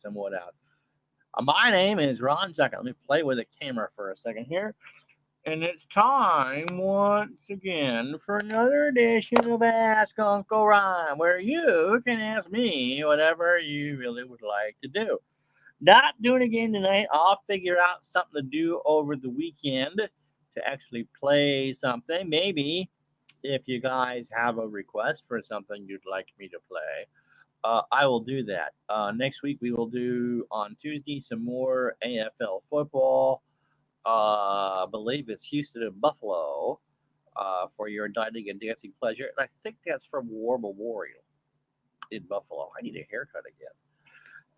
somewhat out. My name is Ron Zucker. Let me play with the camera for a second here. And it's time once again for another edition of Ask Uncle Ron, where you can ask me whatever you really would like to do. Not doing it again tonight. I'll figure out something to do over the weekend to actually play something. Maybe if you guys have a request for something you'd like me to play, I will do that. Next week we will do on Tuesday some more AFL football. I believe it's Houston and Buffalo for your dining and dancing pleasure. And I think that's from War Memorial in Buffalo. I need a haircut again.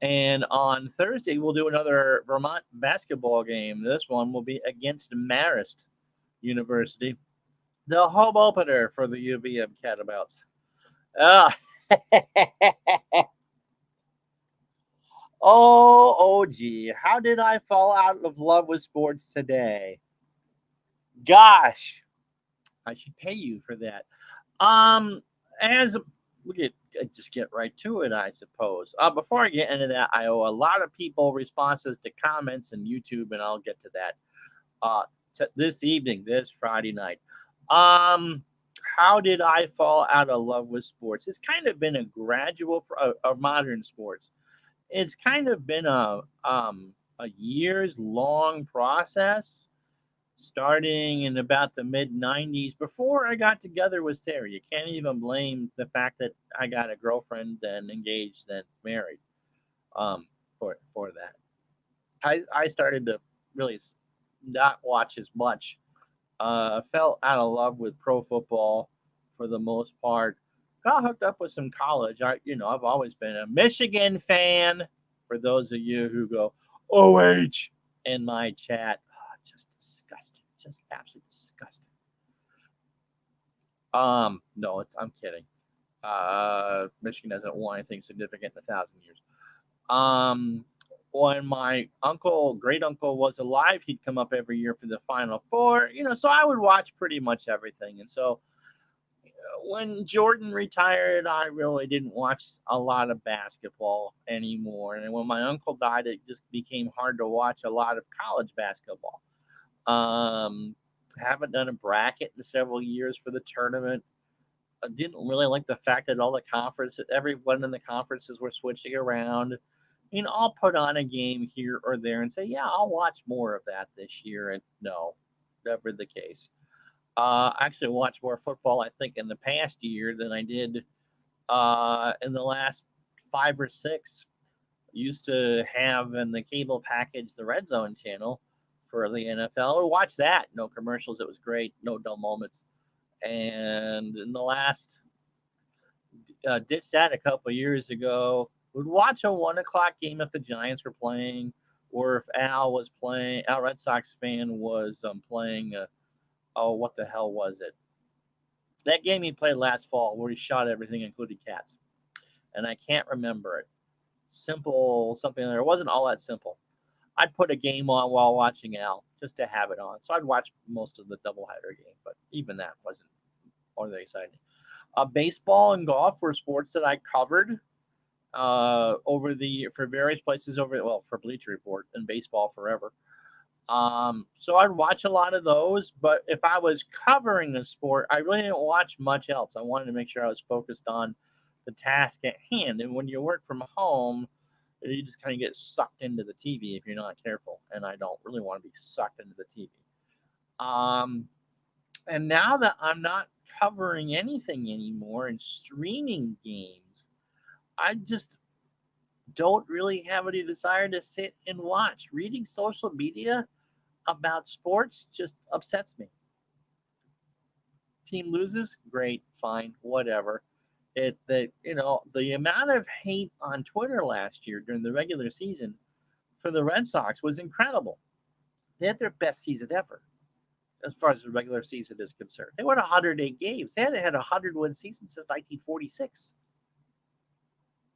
And on Thursday, we'll do another Vermont basketball game. This one will be against Marist University, the home opener for the UVM Catamounts. Ah, oh, gee, how did I fall out of love with sports today? Gosh, I should pay you for that. As we get just get right to it, I suppose. Before I get into that, I owe a lot of people responses to comments and YouTube, and I'll get to that. This evening, this Friday night. Um, how did I fall out of love with sports? It's kind of been a gradual of modern sports. It's kind of been a years long process starting in about the mid 90s before I got together with Sarah. You can't even blame the fact that I got a girlfriend, then engaged, then married for that. I started to really not watch as much. Fell out of love with pro football for the most part. Got hooked up with some college. I've always been a Michigan fan. For those of you who go OH in my chat, just disgusting, just absolutely disgusting. No, I'm kidding. Michigan hasn't won anything significant in 1,000 years. Um, when my uncle, great uncle, was alive, he'd come up every year for the Final Four. So I would watch pretty much everything. And so when Jordan retired, I really didn't watch a lot of basketball anymore. And when my uncle died, it just became hard to watch a lot of college basketball. Um, haven't done a bracket in several years for the tournament. I didn't really like the fact that all the conferences, everyone in the conferences were switching around. I'll put on a game here or there and say, yeah, I'll watch more of that this year. And no, never the case. I actually watched more football, I think, in the past year than I did in the last five or six. Used to have in the cable package the Red Zone channel for the NFL. I watch that. No commercials. It was great. No dull moments. And in the last, ditched that a couple of years ago. Would watch a 1 o'clock game if the Giants were playing, or if Al was playing. Al Red Sox fan was playing. Oh, what the hell was it? That game he played last fall where he shot everything, including cats, and I can't remember it. Simple something there. It wasn't all that simple. I'd put a game on while watching Al just to have it on. So I'd watch most of the doubleheader game, but even that wasn't all that exciting. Baseball and golf were sports that I covered over the for various places for Bleacher Report and baseball forever. So I'd watch a lot of those, but if I was covering a sport, I really didn't watch much else. I wanted to make sure I was focused on the task at hand. And when you work from home, you just kind of get sucked into the TV if you're not careful. And I don't really want to be sucked into the TV. Um, and now that I'm not covering anything anymore and streaming games, I just don't really have any desire to sit and watch. Reading social media about sports just upsets me. Team loses, great, fine, whatever. The amount of hate on Twitter last year during the regular season for the Red Sox was incredible. They had their best season ever as far as the regular season is concerned. They won 108 games. They hadn't had a 100-win season since 1946.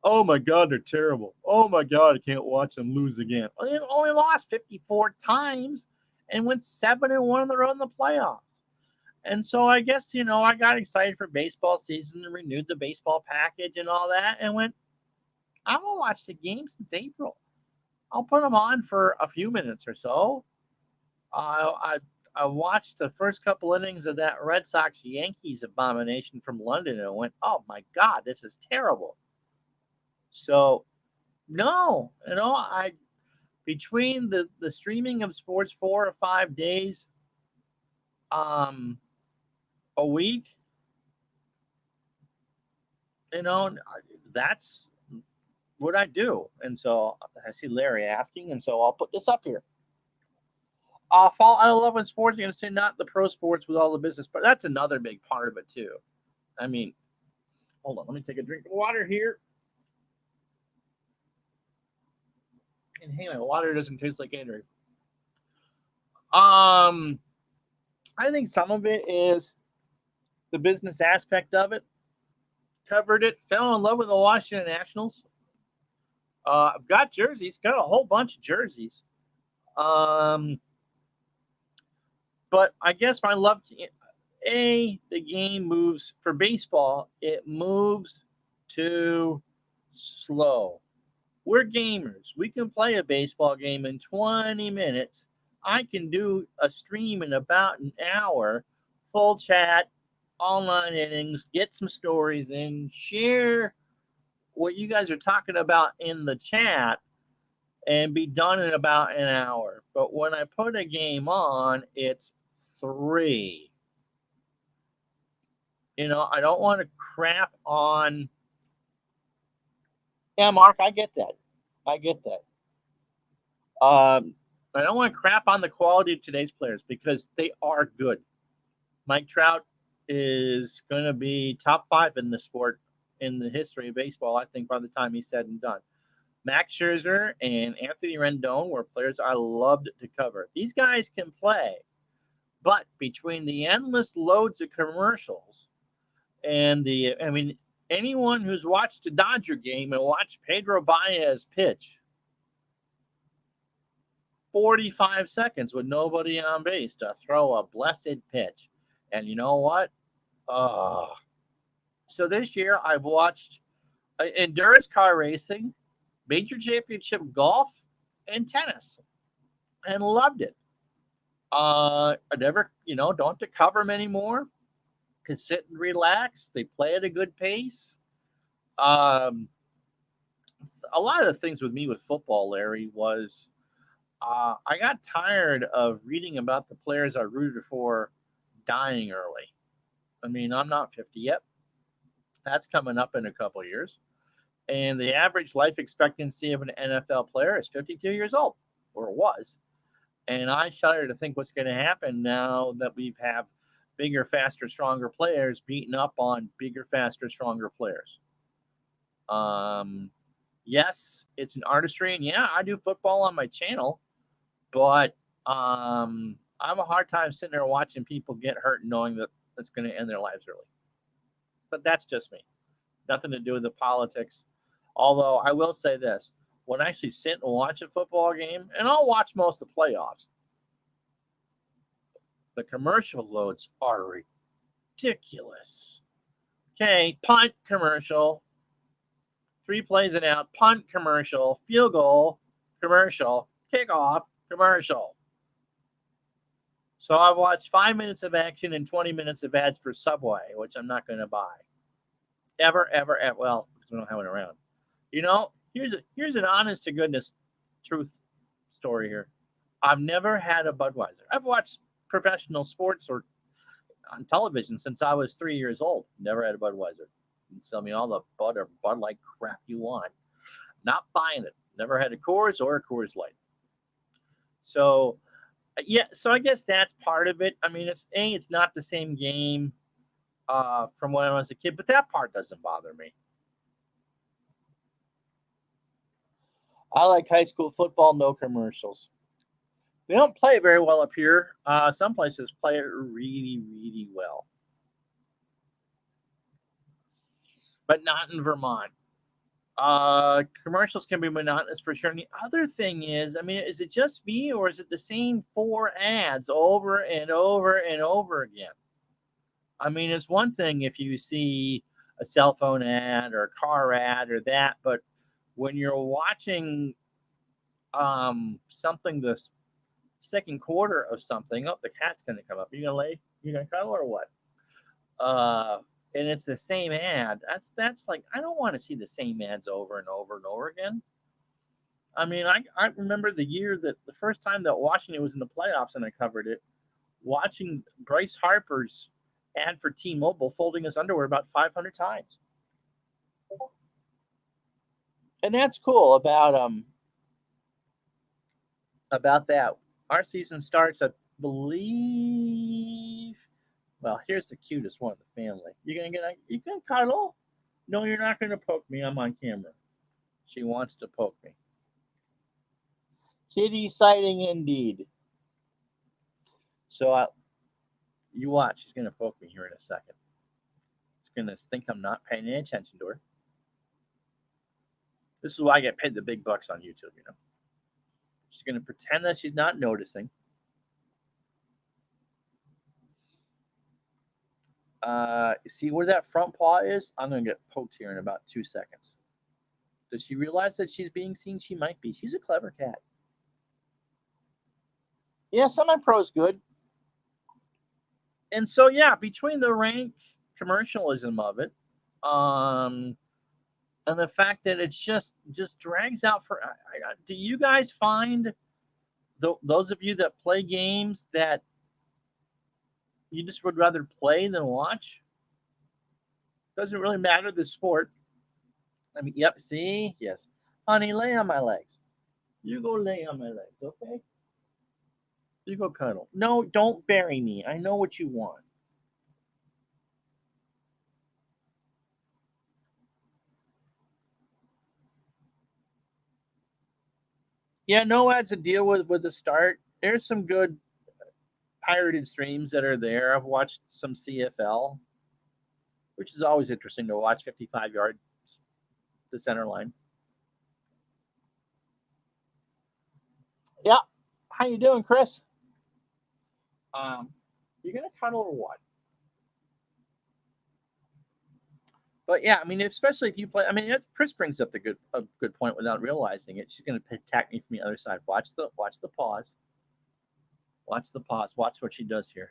Oh my God, they're terrible. Oh my God, I can't watch them lose again. They only lost 54 times and went 7-1 in the row in the playoffs. And so I guess, I got excited for baseball season and renewed the baseball package and all that and went, I haven't watched a game since April. I'll put them on for a few minutes or so. I watched the first couple innings of that Red Sox Yankees abomination from London and went, oh my God, this is terrible. So, no, I between the streaming of sports 4 or 5 days um, a week, you know, that's what I do. And so I see Larry asking, and so I'll put this up here. I love when sports. You're gonna say not the pro sports with all the business, but that's another big part of it too. I mean, hold on, let me take a drink of water here. And hey, my water doesn't taste like Andrew. Um, I think some of it is the business aspect of it. Covered it, fell in love with the Washington Nationals. I've got jerseys, got a whole bunch of jerseys. Um, but I guess my love, the game moves for baseball. It moves too slow. We're gamers. We can play a baseball game in 20 minutes. I can do a stream in about an hour, full chat, all 9 innings, get some stories in, share what you guys are talking about in the chat, and be done in about an hour. But when I put a game on, it's 3. I don't want to crap on. Yeah, Mark, I get that. I get that. I don't want to crap on the quality of today's players because they are good. Mike Trout is going to be top 5 in the sport in the history of baseball, I think, by the time he's said and done. Max Scherzer and Anthony Rendon were players I loved to cover. These guys can play, but between the endless loads of commercials and anyone who's watched a Dodger game and watched Pedro Baez pitch 45 seconds with nobody on base to throw a blessed pitch. And you know what? So this year I've watched endurance car racing, major championship golf, and tennis, and loved it. I never, don't have to cover them anymore. Can sit and relax. They play at a good pace. Um, a lot of the things with me with football, Larry, was I got tired of reading about the players I rooted for dying early. I mean, I'm not 50 yet. That's coming up in a couple of years. And the average life expectancy of an NFL player is 52 years old, or it was. And I shudder to think what's going to happen now that we have bigger, faster, stronger players beating up on bigger, faster, stronger players. Yes, it's an artistry, and yeah, I do football on my channel, but I have a hard time sitting there watching people get hurt knowing that it's going to end their lives early. But that's just me. Nothing to do with the politics. Although I will say this, when I actually sit and watch a football game, and I'll watch most of the playoffs, the commercial loads are ridiculous. Okay, punt commercial, 3 plays and out, punt commercial, field goal commercial, kickoff commercial. So I've watched 5 minutes of action and 20 minutes of ads for Subway, which I'm not going to buy. Ever. Well, because we don't have it around. Here's an honest to goodness truth story here. I've never had a Budweiser. I've watched professional sports or on television since I was 3 years old. Never had a Budweiser. You can sell me all the Bud or Bud Light crap you want. Not buying it. Never had a Coors or a Coors Light. So, yeah. So I guess that's part of it. I mean, it's not the same game from when I was a kid, but that part doesn't bother me. I like high school football, no commercials. They don't play very well up here. Some places play it really, really well, but not in Vermont. Commercials can be monotonous for sure. And the other thing is, I mean, is it just me or is it the same 4 ads over and over and over again? I mean, it's one thing if you see a cell phone ad or a car ad or that, but when you're watching something this second quarter of something, oh, the cat's gonna come up. You gonna lay? You gonna cuddle or what? Uh, and it's the same ad. That's like I don't want to see the same ads over and over and over again. I mean, I remember the year that the first time that Washington was in the playoffs and I covered it, watching Bryce Harper's ad for T-Mobile folding his underwear about 500 times. And that's cool about that. Our season starts, I believe. Well, here's the cutest one of the family. You gonna cuddle? No, you're not gonna poke me. I'm on camera. She wants to poke me. Kitty sighting indeed. So you watch. She's gonna poke me here in a second. She's gonna think I'm not paying any attention to her. This is why I get paid the big bucks on YouTube. She's gonna pretend that she's not noticing. See where that front paw is? I'm gonna get poked here in about 2 seconds. Does she realize that she's being seen? She might be. She's a clever cat. Yeah, semi-pro is good. And so yeah, between the rank commercialism of it, and the fact that it's just drags out for. Do you guys find those of you that play games that you just would rather play than watch? Doesn't really matter the sport. I mean, yep. See, yes, honey, lay on my legs. You go lay on my legs, okay? You go cuddle. No, don't bury me. I know what you want. Yeah, no ads to deal with the start. There's some good pirated streams that are there. I've watched some CFL, which is always interesting to watch 55 yards the center line. Yeah. How you doing, Chris? You gonna cuddle or what? But yeah, I mean, especially if you play. I mean, Chris brings up a good point without realizing it. She's gonna attack me from the other side. Watch the pause. Watch the pause. Watch what she does here.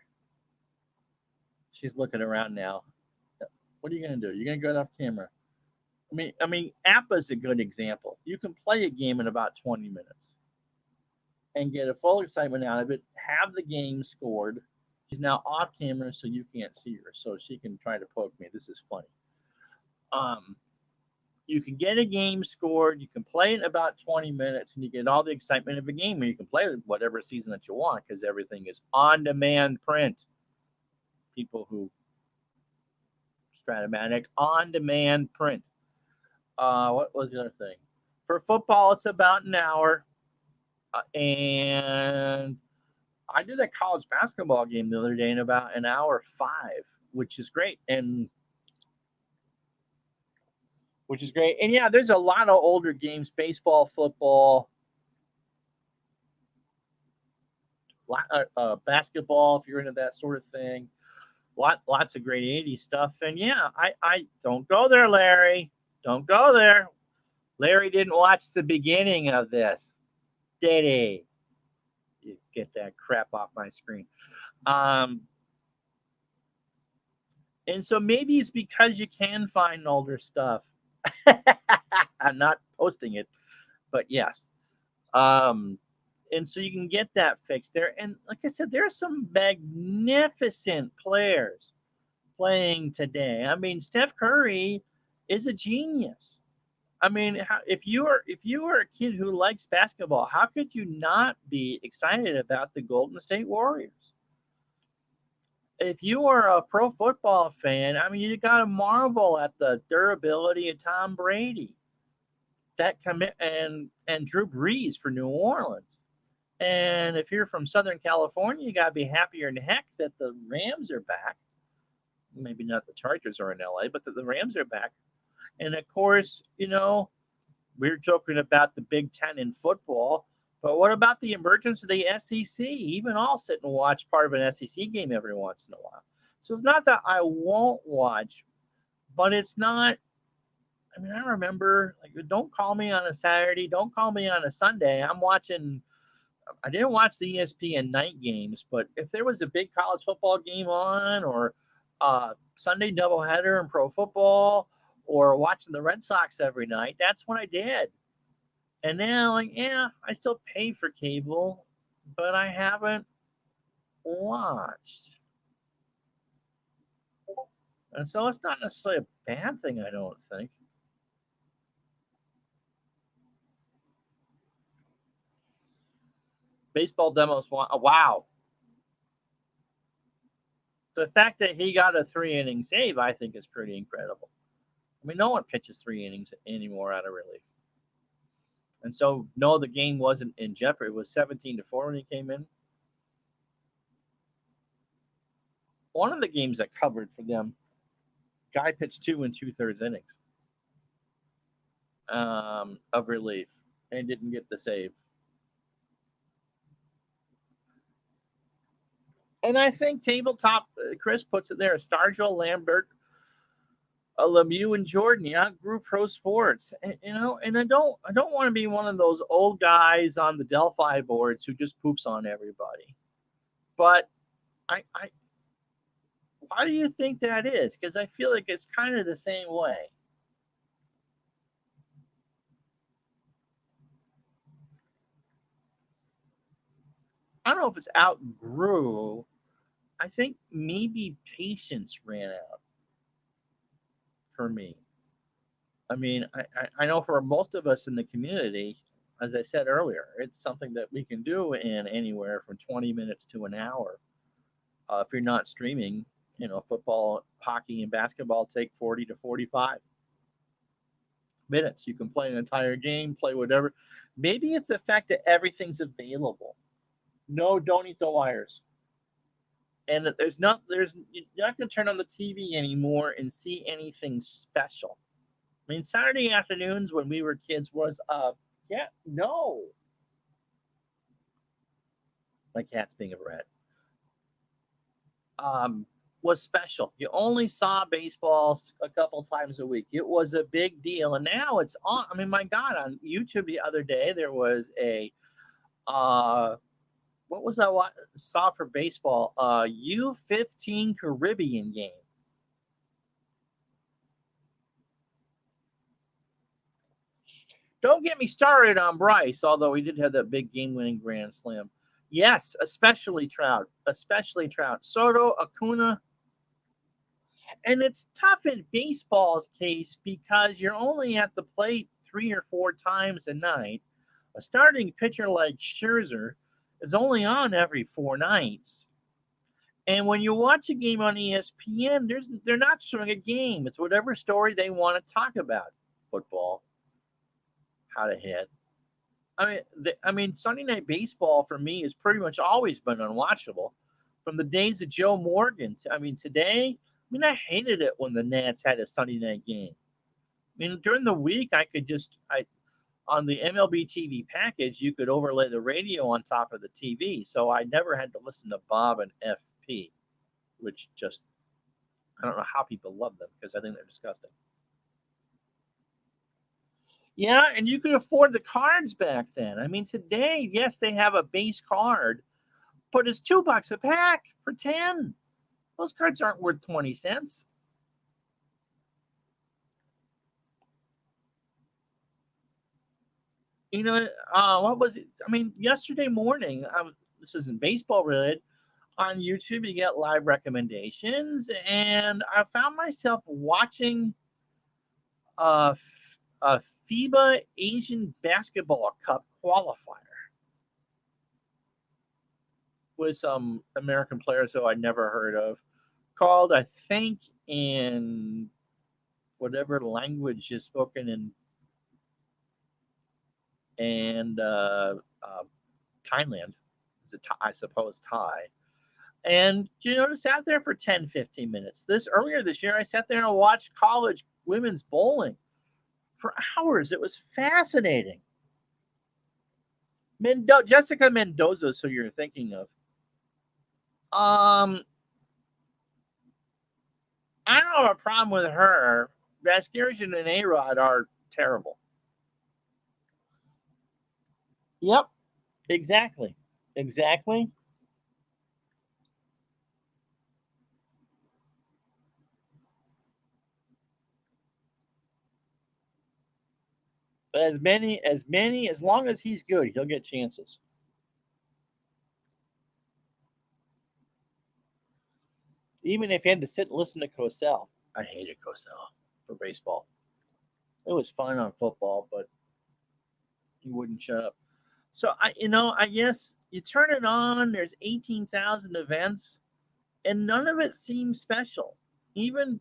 She's looking around now. What are you gonna do? You're gonna go off camera. I mean, APA is a good example. You can play a game in about 20 minutes and get a full excitement out of it. Have the game scored. She's now off camera, so you can't see her, so she can try to poke me. This is funny. Um, you can get a game scored. You can play it in about 20 minutes, and you get all the excitement of a game. And you can play whatever season that you want because everything is on-demand print. People who Stratomatic on-demand print. What was the other thing? For football, it's about an hour. And I did a college basketball game the other day in about an hour 5, which is great. And yeah, there's a lot of older games, baseball, football, basketball, if you're into that sort of thing. Lots of great 80s stuff. And yeah, I don't go there, Larry. Don't go there. Larry didn't watch the beginning of this, did he? You get that crap off my screen. And so maybe it's because you can find older stuff. I'm not posting it, but yes. And so you can get that fixed there. And like I said, there are some magnificent players playing today. I mean, Steph Curry is a genius. I mean, if you are a kid who likes basketball, how could you not be excited about the Golden State Warriors? If you are a pro football fan, I mean, you got to marvel at the durability of Tom Brady, that commit and Drew Brees for New Orleans. And if you're from Southern California, you got to be happier than heck that the Rams are back. Maybe not the Chargers are in LA, but the Rams are back. And of course, we're joking about the Big Ten in football, but what about the emergence of the SEC? Even I'll sit and watch part of an SEC game every once in a while. So it's not that I won't watch, but it's not I mean, I remember, like, don't call me on a Saturday, don't call me on a Sunday. I'm watching. I didn't watch the ESPN night games, but if there was a big college football game on, or Sunday doubleheader in pro football, or watching the Red Sox every night, that's what I did. And now, like, yeah, I still pay for cable, but I haven't watched. And so it's not necessarily a bad thing, I don't think. Baseball demos, wow. The fact that he got a 3 inning save, I think, is pretty incredible. I mean, no one pitches 3 innings anymore out of relief. And so, no, the game wasn't in jeopardy. It was 17-4 when he came in. One of the games that covered for them, guy pitched 2 2/3 innings of relief and didn't get the save. And I think tabletop, Chris puts it there: Stargell, Lambert, Lemieux, and Jordan. Yeah, grew pro sports. And I don't want to be one of those old guys on the Delphi boards who just poops on everybody. But I why do you think that is? Because I feel like it's kind of the same way. I don't know if it's outgrew. I think maybe patience ran out for me. I mean, I know for most of us in the community, as I said earlier, it's something that we can do in anywhere from 20 minutes to an hour. If you're not streaming, football, hockey, and basketball take 40 to 45 minutes. You can play an entire game, play whatever. Maybe it's the fact that everything's available. No, don't eat the wires. And that you're not going to turn on the TV anymore and see anything special. I mean, Saturday afternoons when we were kids was yeah, no. My cat's being a rat. Um, was special. You only saw baseball a couple times a week. It was a big deal, and now it's on. I mean, my God, on YouTube the other day there was a what was I saw for baseball? U15 Caribbean game. Don't get me started on Bryce, although he did have that big game-winning grand slam. Yes, especially Trout, Soto, Acuna, and it's tough in baseball's case because you're only at the plate 3 or 4 times a night. A starting pitcher like Scherzer is only on every 4 nights. And when you watch a game on ESPN, they're not showing a game. It's whatever story they want to talk about. Football, how to hit. I mean, Sunday Night Baseball for me has pretty much always been unwatchable, from the days of Joe Morgan. Today. I mean, I hated it when the Nats had a Sunday night game. I mean, during the week, I could just I on the MLB TV package, you could overlay the radio on top of the TV, so I never had to listen to Bob and FP, which just I don't know how people love them because I think they're disgusting. Yeah, and you could afford the cards back then. I mean, today, yes, they have a base card, but it's $2 a pack for 10. Those cards aren't worth 20 cents. What was it? I mean, yesterday morning, this isn't baseball related. On YouTube, you get live recommendations, and I found myself watching a FIBA Asian Basketball Cup qualifier with some American players who I'd never heard of, called, I think, in whatever language is spoken in and Thailand. Is it, I suppose, Thai. And sat there for 10, 15 minutes. Earlier this year, I sat there and watched college women's bowling for hours. It was fascinating. Jessica Mendoza is who you're thinking of. Um, I don't have a problem with her, Vasquez and A-Rod are terrible. Yep, exactly. Exactly. As long as he's good, he'll get chances. Even if he had to sit and listen to Cosell. I hated Cosell for baseball. It was fun on football, but he wouldn't shut up. So I guess you turn it on. There's 18,000 events, and none of it seems special. Even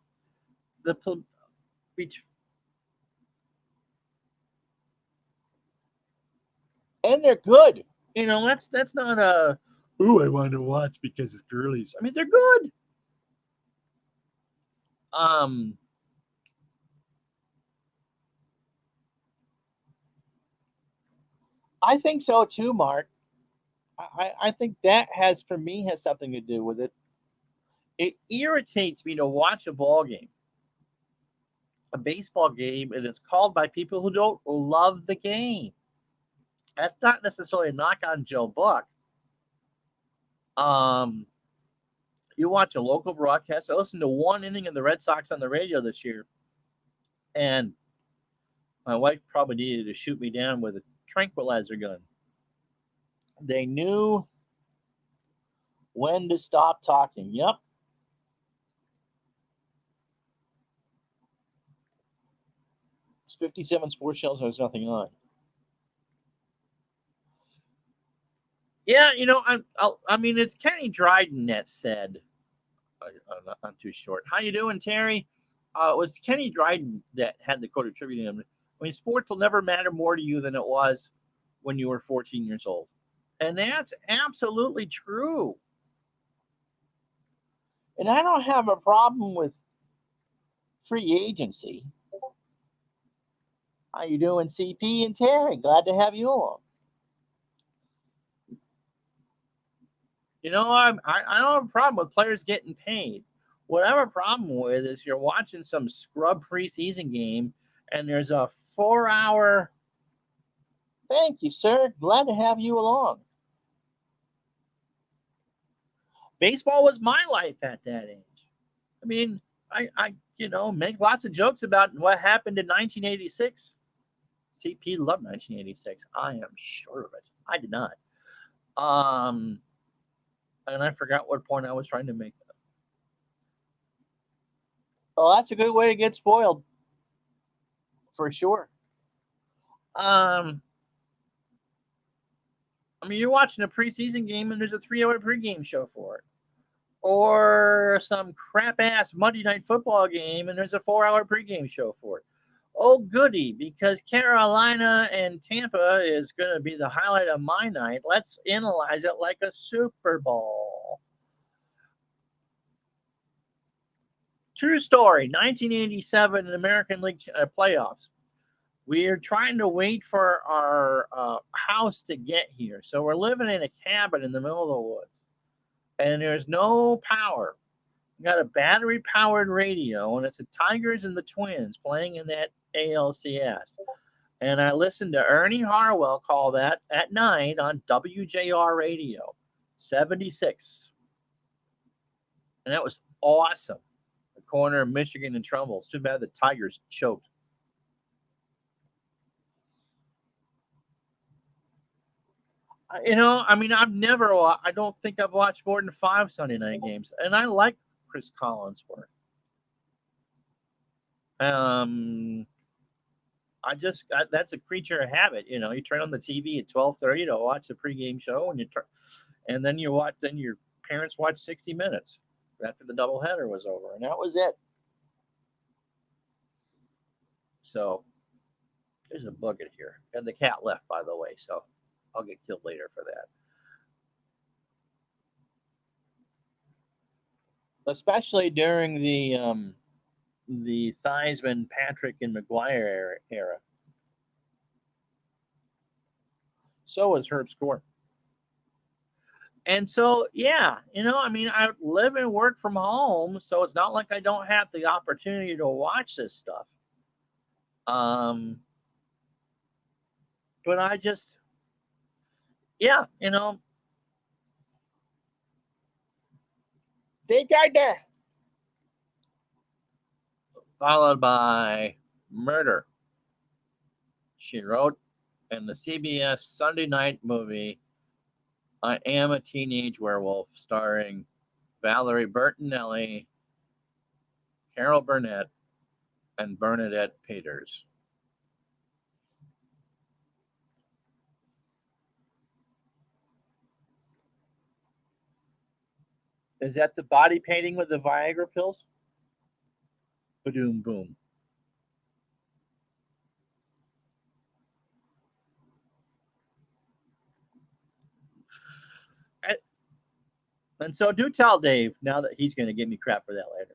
the and they're good. That's not a ooh I want to watch because it's girlies. I mean they're good. Um, I think so too, Mark. I think that has something to do with it. It irritates me to watch a ball game, a baseball game, and it's called by people who don't love the game. That's not necessarily a knock on Joe Buck. Um, you watch a local broadcast. I listened to one inning of the Red Sox on the radio this year, and my wife probably needed to shoot me down with a tranquilizer gun. They knew when to stop talking. Yep. It's 57 sports shells. There's nothing on. Yeah, I mean, it's Kenny Dryden that said, I'm too short. How you doing, Terry? It was Kenny Dryden that had the quote attributed to him. I mean, sports will never matter more to you than it was when you were 14 years old. And that's absolutely true. And I don't have a problem with free agency. How you doing, CP and Terry? Glad to have you along. I don't have a problem with players getting paid. What I have a problem with is you're watching some scrub preseason game and there's a 4 hour. Thank you, sir. Glad to have you along. Baseball was my life at that age. I mean, I make lots of jokes about what happened in 1986. CP loved 1986. I am sure of it. I did not. Um, and I forgot what point I was trying to make. Well, that's a good way to get spoiled, for sure. Um, I mean, you're watching a preseason game and there's a 3 hour pregame show for it. Or some crap ass Monday night football game and there's a 4 hour pregame show for it. Oh, goody, because Carolina and Tampa is going to be the highlight of my night. Let's analyze it like a Super Bowl. True story 1987 American League playoffs. We're trying to wait for our house to get here. So we're living in a cabin in the middle of the woods, and there's no power. We got a battery powered radio, and it's the Tigers and the Twins playing in that ALCS. And I listened to Ernie Harwell call that at night on WJR radio, 76. And that was awesome. The corner of Michigan and Trumbull. It's too bad the Tigers choked. I mean, I don't think I've watched more than 5 Sunday night games, and I like Chris Collinsworth. Um, that's a creature of habit. You turn on the TV at 12:30 to watch the pregame show, and then your parents watch 60 Minutes after the doubleheader was over, and that was it. So there's a bug in here, and the cat left, by the way, so I'll get killed later for that. Especially during the Theismann, Patrick, and McGuire era. So was Herb Score. And so, yeah, I mean, I live and work from home, so it's not like I don't have the opportunity to watch this stuff. Um, but I just, yeah, Dave Gardner, followed by Murder, she wrote, in the CBS Sunday night movie I Am a Teenage Werewolf, starring Valerie Bertinelli, Carol Burnett, and Bernadette Peters. Is that the body painting with the Viagra pills? Boom, boom. And so do tell Dave now that he's going to give me crap for that later.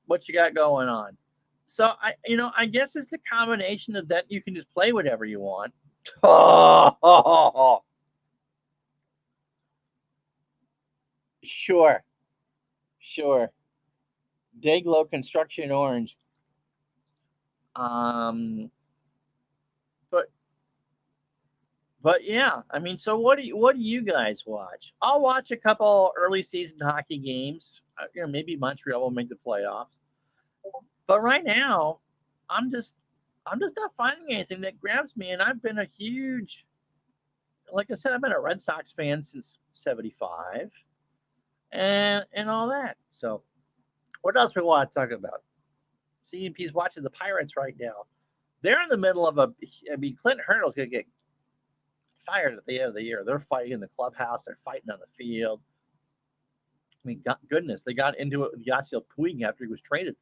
What you got going on? So I guess it's the combination of that you can just play whatever you want. Sure, sure. Dayglow Construction Orange. Um, but yeah, I mean, so what do you guys watch? I'll watch a couple early season hockey games. Maybe Montreal will make the playoffs. But right now, I'm just I'm just not finding anything that grabs me. And I've been a huge, like I said, I've been a Red Sox fan since '75, and all that. So what else we want to talk about? CMP's watching the Pirates right now. They're in the middle of a. I mean, Clint Hurdle's going to get fired at the end of the year. They're fighting in the clubhouse. They're fighting on the field. I mean, God, goodness, they got into it with Yasiel Puig after he was traded.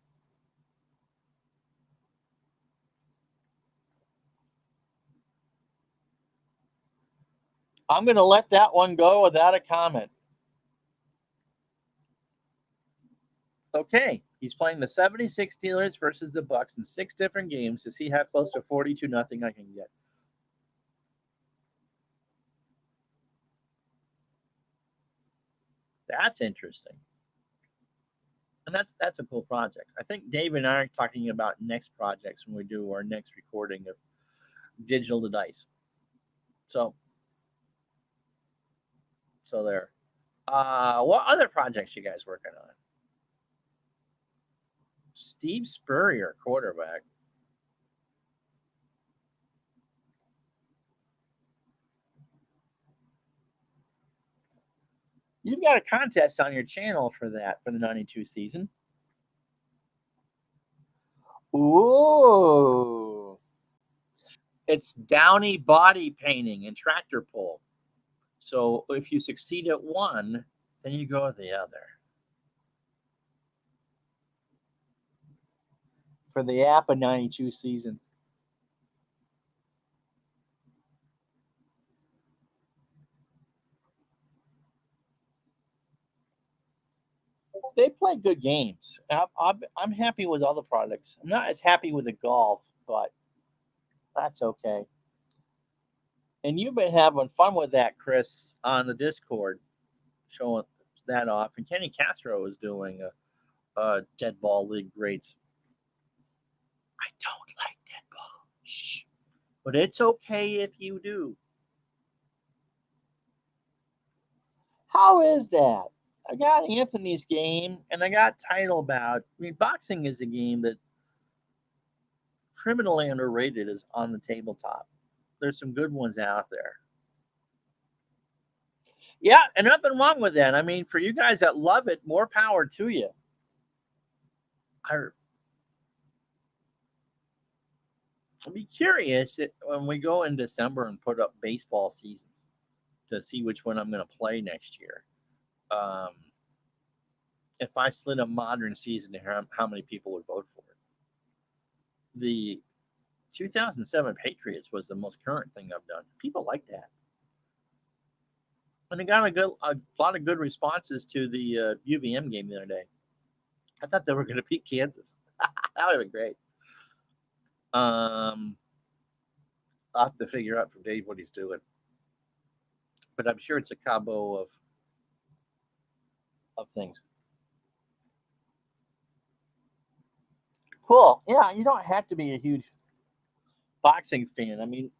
I'm going to let that one go without a comment. Okay, he's playing the 76 Steelers versus the Bucks in 6 different games to see how close to 42 nothing I can get. That's interesting. And that's a cool project. I think Dave and I are talking about next projects when we do our next recording of Digital to Dice. So there. What other projects you guys working on? Steve Spurrier, quarterback. You've got a contest on your channel for that for the '92 season. Ooh. It's Downey body painting and tractor pull. So if you succeed at one, then you go to the other. For the APA '92 season. They play good games. I'm happy with all the products. I'm not as happy with the golf, but that's okay. And you've been having fun with that, Chris, on the Discord, showing that off. And Kenny Castro is doing a dead ball league grades. I don't like dead ball. Shh. But it's okay if you do. How is that? I got Anthony's game and I got Title Bout. I mean, boxing is a game that criminally underrated is on the tabletop. There's some good ones out there. Yeah, and nothing wrong with that. I mean, for you guys that love it, more power to you. I'll be curious when we go in December and put up baseball seasons to see which one I'm going to play next year. Um, if I slid a modern season here, how many people would vote for it? The 2007 Patriots was the most current thing I've done. People like that. And I got a lot of good responses to the UVM game the other day. I thought they were going to beat Kansas. That would have been great. I'll have to figure out from Dave what he's doing, but I'm sure it's a combo of things. Cool. Yeah, you don't have to be a huge boxing fan. I mean,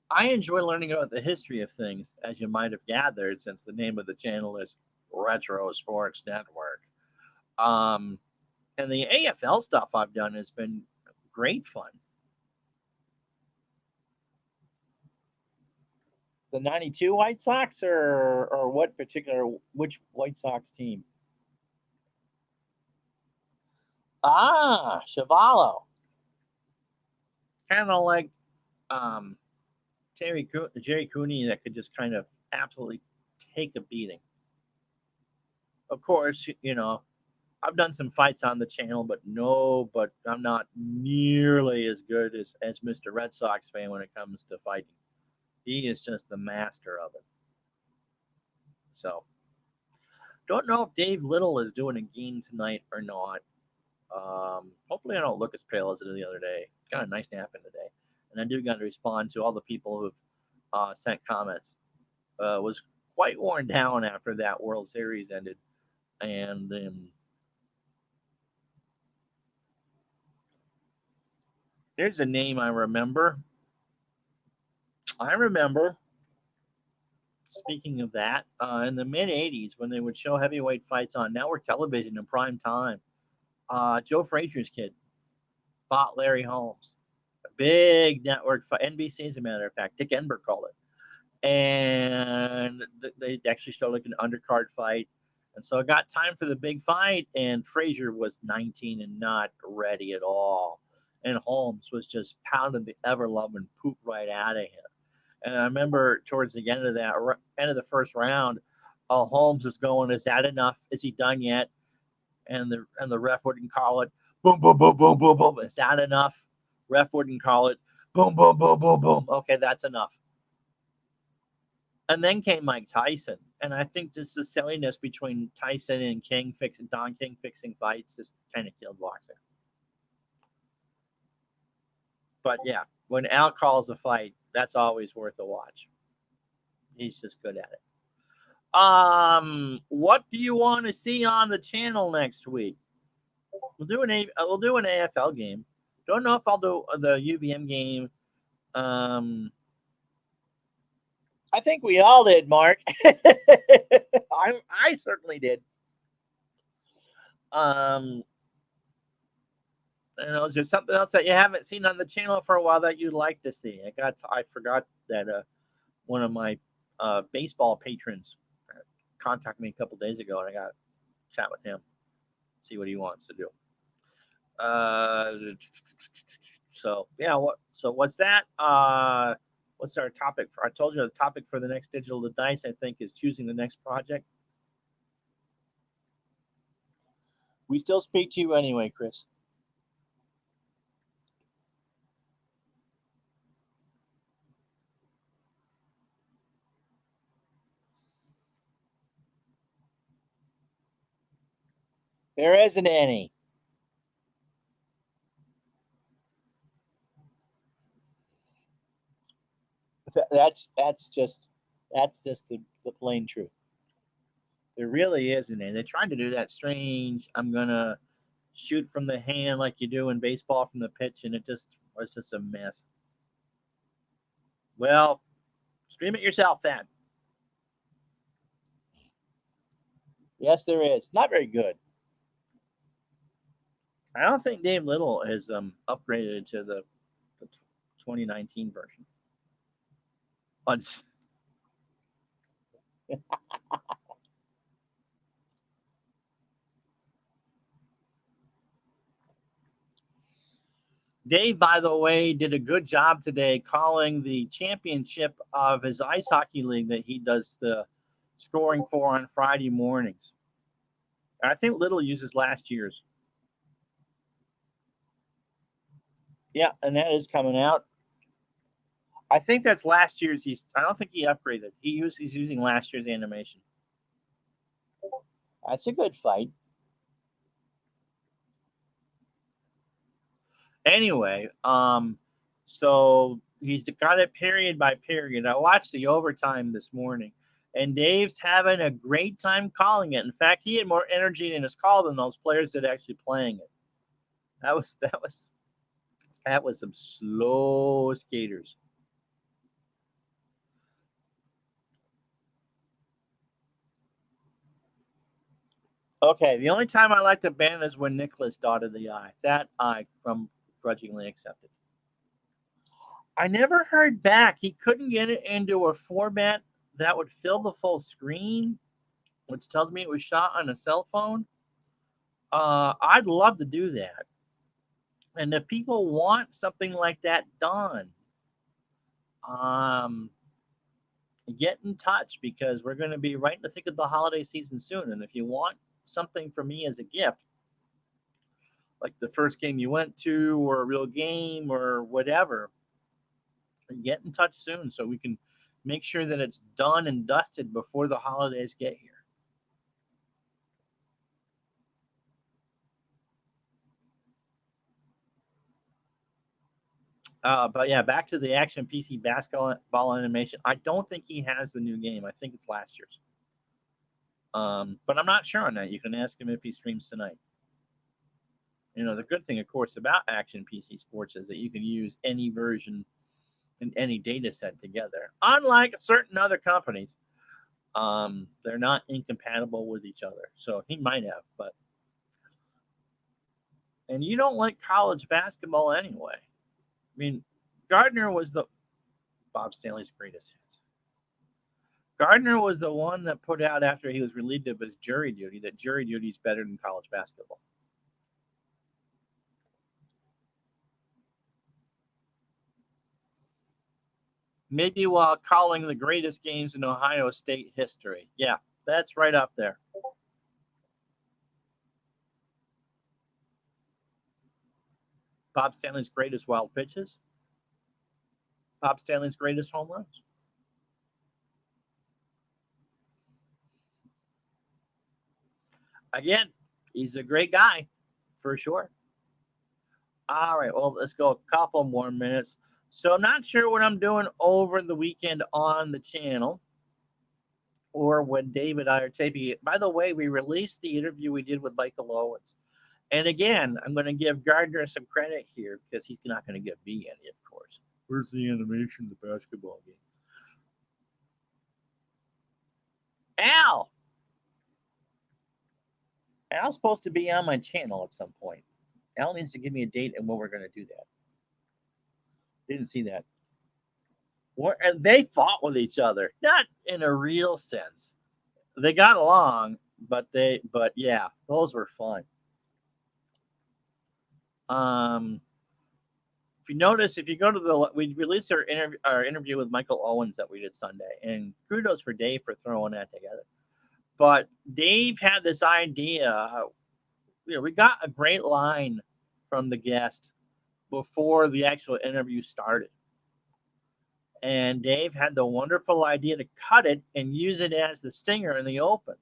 I enjoy learning about the history of things, as you might have gathered, since the name of the channel is Retro Sports Network. Um, and the AFL stuff I've done has been great fun. The '92 White Sox, or what particular which White Sox team? Ah, Chevalo. Kind of like um, Jerry Cooney that could just kind of absolutely take a beating. Of course, I've done some fights on the channel, but I'm not nearly as good as Mr. Red Sox fan when it comes to fighting. He is just the master of it. So, don't know if Dave Little is doing a game tonight or not. Hopefully, I don't look as pale as I did the other day. Got a nice nap in today, and I do got to respond to all the people who've sent comments. Was quite worn down after that World Series ended, and there's a name I remember. I remember. Speaking of that, in the mid '80s, when they would show heavyweight fights on network television in prime time, Joe Frazier's kid fought Larry Holmes. A big network fight. NBC, as a matter of fact. Dick Enberg called it. And they actually showed like an undercard fight. And so it got time for the big fight, and Frazier was 19 and not ready at all. And Holmes was just pounding the ever loving poop right out of him. And I remember towards the end of the first round, Holmes is going, "Is that enough? Is he done yet?" And the ref wouldn't call it. Boom, boom, boom, boom, boom, boom. Is that enough? Ref wouldn't call it. Boom, boom, boom, boom, boom. Okay, that's enough. And then came Mike Tyson, and I think just the silliness between Tyson and Don King fixing fights just kind of killed boxing. But yeah, when Al calls a fight, that's always worth a watch. He's just good at it. What do you want to see on the channel next week? We'll do an AFL game. Don't know if I'll do the UVM game. I think we all did, Mark. I certainly did. Is there something else that you haven't seen on the channel for a while that you'd like to see? I forgot that one of my baseball patrons contacted me a couple days ago, and I got to chat with him, see what he wants to do. So yeah, what's that? What's our topic for? I told you the topic for the next Digital to Dice, I think, is choosing the next project. We still speak to you anyway, Chris. There isn't any. That's just the plain truth. There really isn't any. They're trying to do that strange. I'm gonna shoot from the hand like you do in baseball from the pitch, and it just was just a mess. Well, stream it yourself then. Yes, there is. Not very good. I don't think Dave Little has upgraded to the 2019 version. Dave, by the way, did a good job today calling the championship of his ice hockey league that he does the scoring for on Friday mornings. I think Little uses last year's. Yeah, and that is coming out. I think that's last year's. I don't think he upgraded. He's using last year's animation. That's a good fight. Anyway, so he's got it period by period. I watched the overtime this morning, and Dave's having a great time calling it. In fact, he had more energy in his call than those players that actually playing it. That was some slow skaters. Okay, the only time I liked the band is when Nicholas dotted the I. That I from grudgingly accepted. I never heard back. He couldn't get it into a format that would fill the full screen, which tells me it was shot on a cell phone. I'd love to do that. And if people want something like that done, um, get in touch because we're going to be right in the thick of the holiday season soon. And if you want something from me as a gift, like the first game you went to, or a real game, or whatever, get in touch soon so we can make sure that it's done and dusted before the holidays get here. But yeah, back to the Action PC basketball animation. I don't think he has the new game. I think it's last year's. But I'm not sure on that. You can ask him if he streams tonight. The good thing, of course, about Action PC Sports is that you can use any version and any data set together. Unlike certain other companies, they're not incompatible with each other. So he might have, but and you don't like college basketball anyway. I mean, Gardner was the Bob Stanley's greatest hits. Gardner was the one that put out after he was relieved of his jury duty that jury duty is better than college basketball. Maybe while calling the greatest games in Ohio State history. Yeah, that's right up there. Bob Stanley's greatest wild pitches. Bob Stanley's greatest home runs. Again, he's a great guy for sure. All right, well, let's go a couple more minutes. So, I'm not sure what I'm doing over the weekend on the channel or when Dave and I are taping it. By the way, we released the interview we did with Michael Owens. And again, I'm going to give Gardner some credit here because he's not going to give me any, of course. Where's the animation of the basketball game? Al! Al's supposed to be on my channel at some point. Al needs to give me a date and when we're going to do that. Didn't see that. And they fought with each other, not in a real sense. They got along, but yeah, those were fun. Um, if you notice, if you go to we released our interview with Michael Owens that we did Sunday, and kudos for Dave for throwing that together. But Dave had this idea. We got a great line from the guest before the actual interview started. And Dave had the wonderful idea to cut it and use it as the stinger in the open.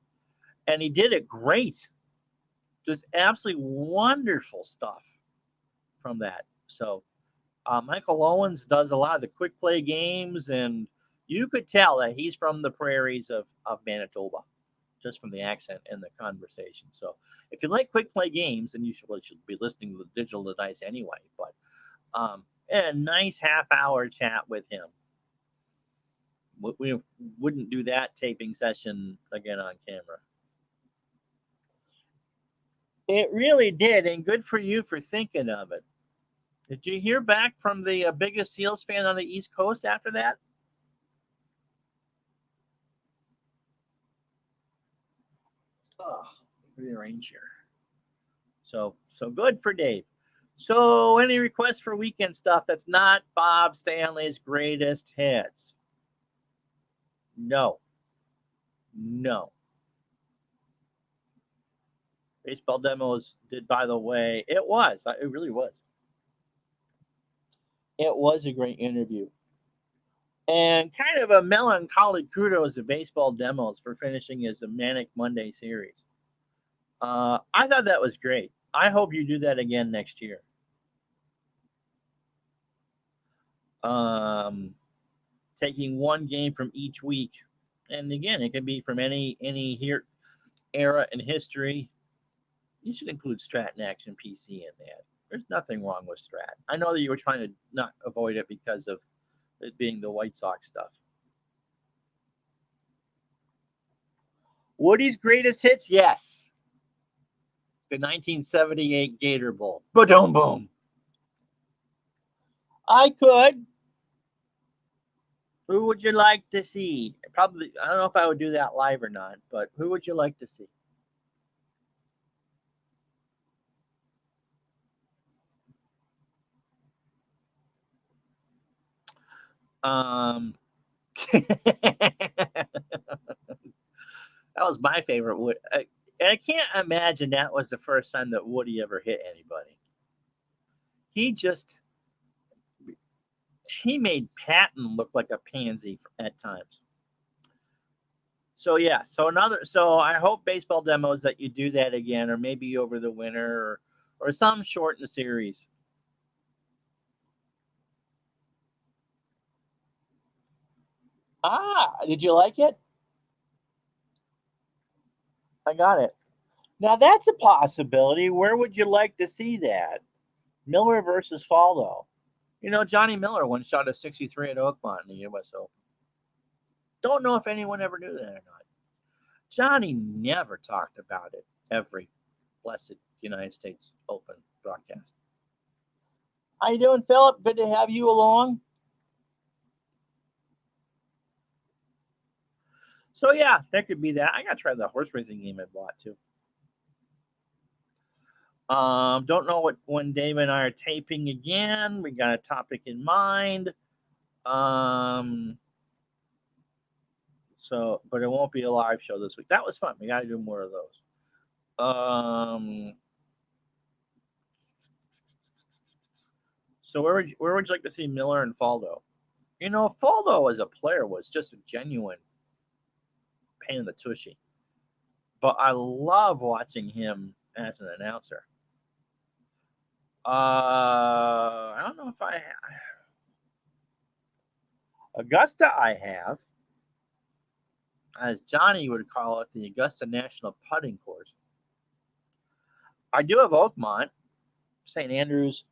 And he did it great. Just absolutely wonderful stuff from that. So Michael Owens does a lot of the quick play games, and you could tell that he's from the prairies of Manitoba, just from the accent and the conversation. So if you like quick play games, then you should be listening to the Digital Device anyway. But a nice half-hour chat with him. We wouldn't do that taping session again on camera. It really did, and good for you for thinking of it. Did you hear back from the biggest Seals fan on the East Coast after that? Oh, rearrange here. So good for Dave. So any requests for weekend stuff that's not Bob Stanley's greatest hits? No. No. Baseball demos did, by the way. It was. It really was. It was a great interview. And kind of a melancholy kudos to baseball demos for finishing as a Manic Monday series. I thought that was great. I hope you do that again next year. Um, Taking one game from each week, and again, it can be from any era in history. You should include Stratton Action PC in that. There's nothing wrong with Strat. I know that you were trying to not avoid it because of it being the White Sox stuff. Woody's greatest hits, yes. The 1978 Gator Bowl. Boom, boom. I could. Who would you like to see? Probably, I don't know if I would do that live or not, but who would you like to see? Um, that was my favorite. I can't imagine that was the first time that Woody ever hit anybody. He just he made Patton look like a pansy at times. So yeah, so I hope baseball demos that you do that again, or maybe over the winter, or some short in the series. Did you like it? I got it. Now that's a possibility. Where would you like to see that? Miller versus Faldo. You know, Johnny Miller once shot a 63 at Oakmont in the U.S. Open. Don't know if anyone ever knew that or not. Johnny never talked about it every blessed United States Open broadcast. How you doing, Philip? Good to have you along. So yeah, that could be that. I gotta try the horse racing game I bought too. Don't know what when Dave and I are taping again. We got a topic in mind. Um, but it won't be a live show this week. That was fun. We got to do more of those. So where would you like to see Miller and Faldo? You know, Faldo as a player was just a genuine pain in the tushy, but I love watching him as an announcer. I don't know if Augusta. I have, as Johnny would call it, the Augusta National Putting Course. I do have Oakmont, St. Andrews.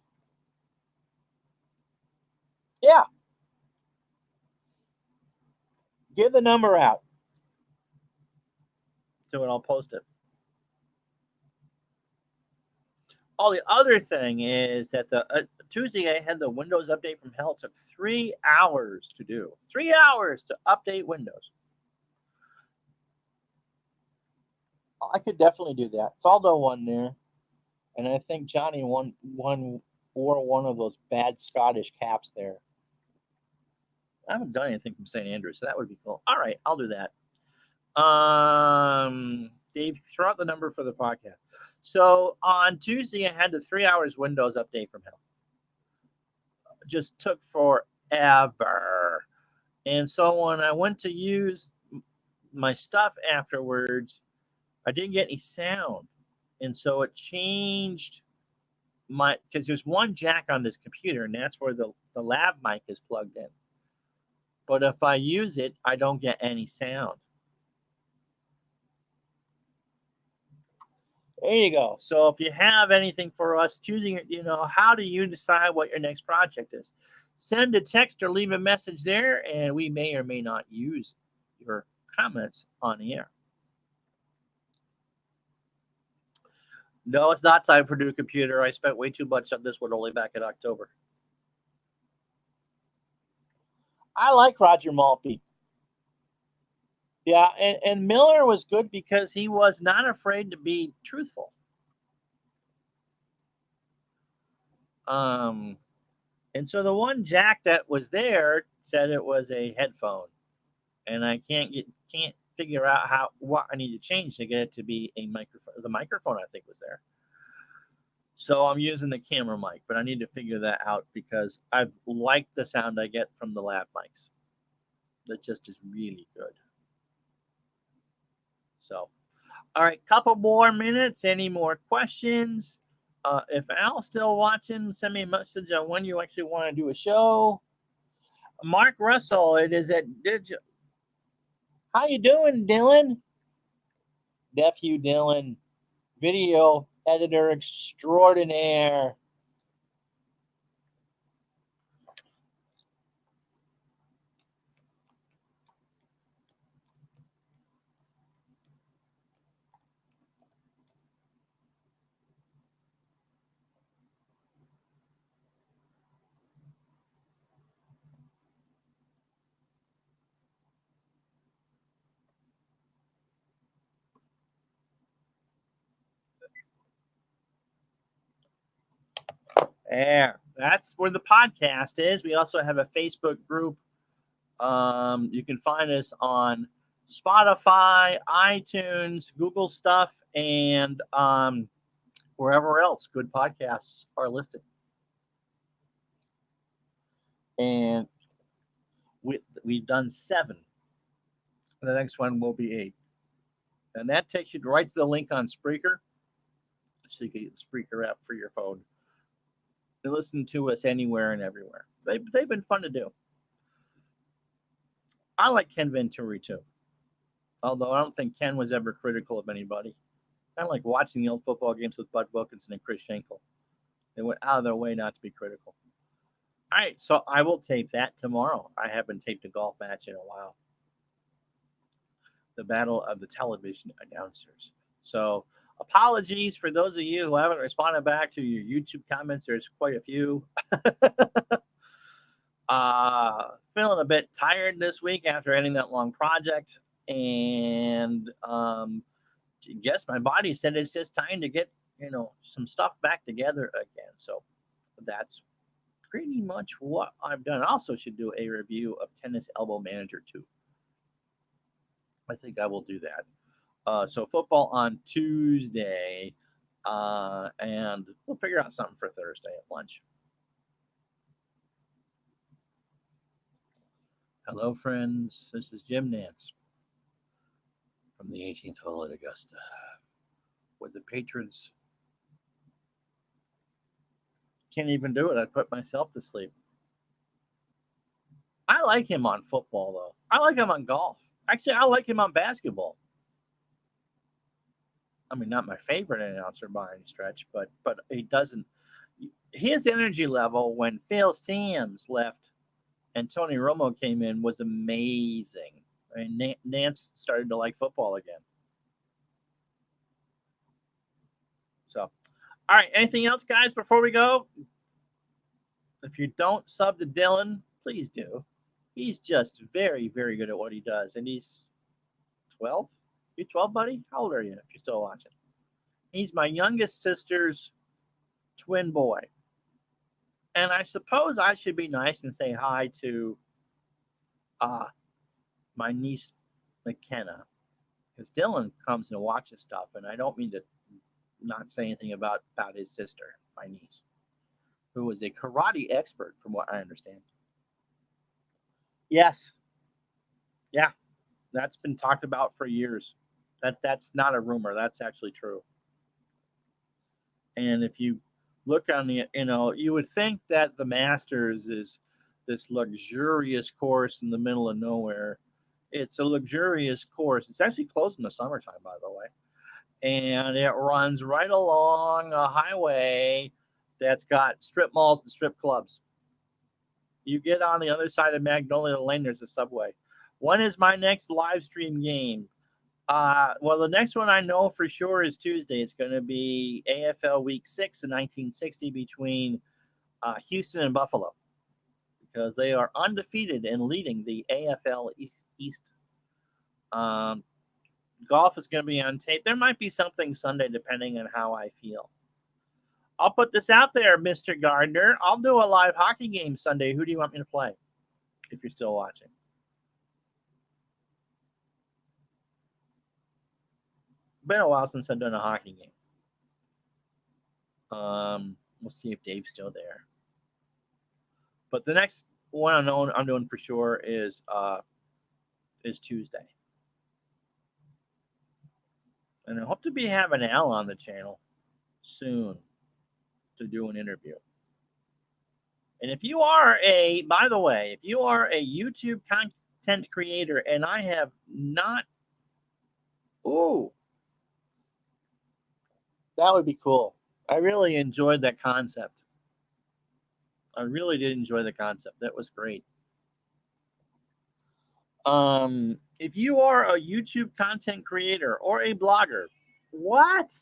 Yeah, give the number out to it. I'll post it. Oh, the other thing is that the Tuesday I had the Windows update from hell. It took 3 hours to do. 3 hours to update Windows. I could definitely do that. Faldo won there, and I think Johnny wore one of those bad Scottish caps there. I haven't done anything from St. Andrews, so that would be cool. All right, I'll do that. Dave, throw out the number for the podcast. So on Tuesday, I had the 3 hours Windows update from hell. Just took forever. And so when I went to use my stuff afterwards, I didn't get any sound. And so it changed because there's one jack on this computer, and that's where the lav mic is plugged in. But if I use it, I don't get any sound. There you go. So if you have anything for us choosing, how do you decide what your next project is? Send a text or leave a message there, and we may or may not use your comments on the air. No, it's not time for new computer. I spent way too much on this one only back in October. I like Roger Maltby. Yeah, and Miller was good because he was not afraid to be truthful. And so the one jack that was there said it was a headphone, and I can't figure out what I need to change to get it to be a microphone. The microphone I think was there. So I'm using the camera mic, but I need to figure that out because I've liked the sound I get from the lav mics. That just is really good. So, all right, couple more minutes. Any more questions? If Al's still watching, send me a message on when you actually want to do a show. Mark Russell, it is at Digital. How you doing, Dylan? Nephew Dylan, video editor extraordinaire. There. That's where the podcast is. We also have a Facebook group. You can find us on Spotify, iTunes, Google stuff, and wherever else good podcasts are listed. And we've done 7. The next one will be 8. And that takes you right to the link on Spreaker. So you can get the Spreaker app for your phone. And listen to us anywhere and everywhere. They've been fun to do. I like Ken Venturi too. Although I don't think Ken was ever critical of anybody. Kind of like watching the old football games with Bud Wilkinson and Chris Schenkel. They went out of their way not to be critical. All right, so I will tape that tomorrow. I haven't taped a golf match in a while. The battle of the television announcers. So apologies for those of you who haven't responded back to your YouTube comments. There's quite a few. Feeling a bit tired this week after ending that long project. And I guess my body said it's just time to get, some stuff back together again. So that's pretty much what I've done. I also should do a review of Tennis Elbow Manager 2. I think I will do that. So football on Tuesday, and we'll figure out something for Thursday at lunch. Hello, friends. This is Jim Nance from the 18th hole at Augusta, where the patrons can't even do it. I put myself to sleep. I like him on football, though. I like him on golf. Actually, I like him on basketball. I mean, not my favorite announcer by any stretch, but he doesn't. His energy level when Phil Sams left and Tony Romo came in was amazing. I mean, Nance started to like football again. So, all right. Anything else, guys, before we go? If you don't sub to Dylan, please do. He's just very, very good at what he does. And he's 12? You 12, buddy? How old are you if you're still watching? He's my youngest sister's twin boy. And I suppose I should be nice and say hi to my niece, McKenna. Because Dylan comes and watches stuff. And I don't mean to not say anything about his sister, my niece, who is a karate expert from what I understand. Yes. Yeah. That's been talked about for years. That's not a rumor. That's actually true. And if you look on the, you would think that the Masters is this luxurious course in the middle of nowhere. It's a luxurious course. It's actually closed in the summertime, by the way. And it runs right along a highway that's got strip malls and strip clubs. You get on the other side of Magnolia Lane, there's a Subway. When is my next live stream game? Well, the next one I know for sure is Tuesday. It's going to be AFL Week 6 in 1960 between Houston and Buffalo, because they are undefeated and leading the AFL East. Golf is going to be on tape. There might be something Sunday depending on how I feel. I'll put this out there, Mr. Gardner. I'll do a live hockey game Sunday. Who do you want me to play if you're still watching? Been a while since I've done a hockey game. We'll see if Dave's still there. But the next one I'm doing for sure is Tuesday. And I hope to be having Al on the channel soon to do an interview. And if you are by the way, if you are a YouTube content creator and I have not, that would be cool. I really enjoyed that concept. I really did enjoy the concept. That was great. If you are a YouTube content creator or a blogger, what?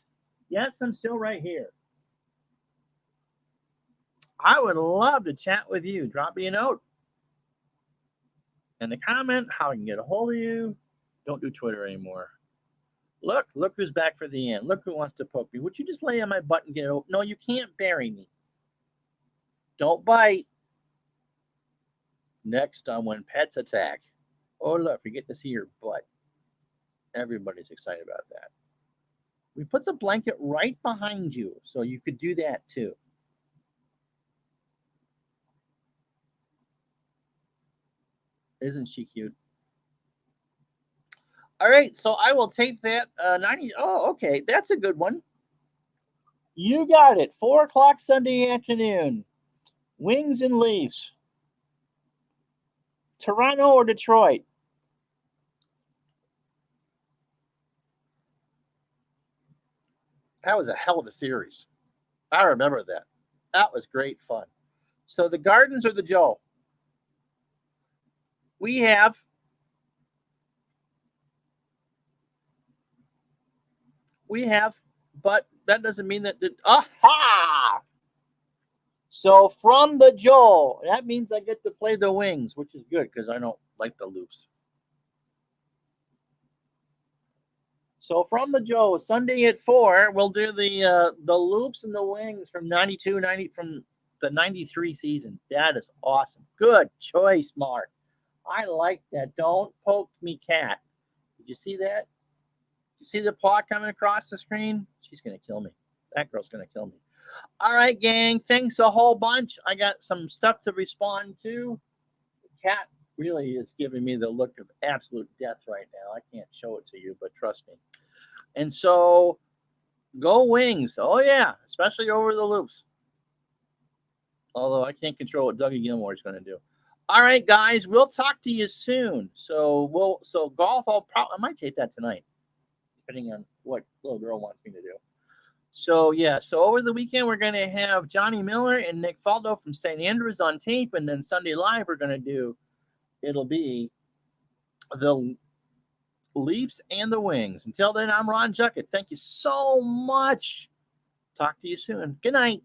Yes, I'm still right here. I would love to chat with you. Drop me a note and a comment how I can get a hold of you. Don't do Twitter anymore. Look who's back for the end. Look who wants to poke me. Would you just lay on my butt and get over? No, you can't bury me. Don't bite. Next on When Pets Attack. Oh, look, we get to see your butt. Everybody's excited about that. We put the blanket right behind you, so you could do that too. Isn't she cute? All right, so I will tape that 90. Oh, okay, that's a good one. You got it. 4 o'clock Sunday afternoon. Wings and Leafs. Toronto or Detroit? That was a hell of a series. I remember that. That was great fun. So the Gardens or the Joe? We have we have, but that doesn't mean that aha. So from the Joe, that means I get to play the Wings, which is good because I don't like the loops. So from the Joe, Sunday at 4, we'll do the loops and the wings from 92, 90 from the 93 season. That is awesome. Good choice, Mark. I like that. Don't poke me, cat. Did you see that? You see the paw coming across the screen? She's gonna kill me. That girl's gonna kill me. All right, gang. Thanks a whole bunch. I got some stuff to respond to. The cat really is giving me the look of absolute death right now. I can't show it to you, but trust me. And so go Wings. Oh yeah, especially over the loops. Although I can't control what Dougie Gilmore is going to do. All right, guys, we'll talk to you soon. So golf. I might tape that tonight, depending on what little girl wants me to do. So yeah, so over the weekend we're going to have Johnny Miller and Nick Faldo from St. Andrews on tape, and then Sunday live we're going to do. It'll be the Leafs and the Wings. Until then, I'm Ron Juckett. Thank you so much. Talk to you soon. Good night.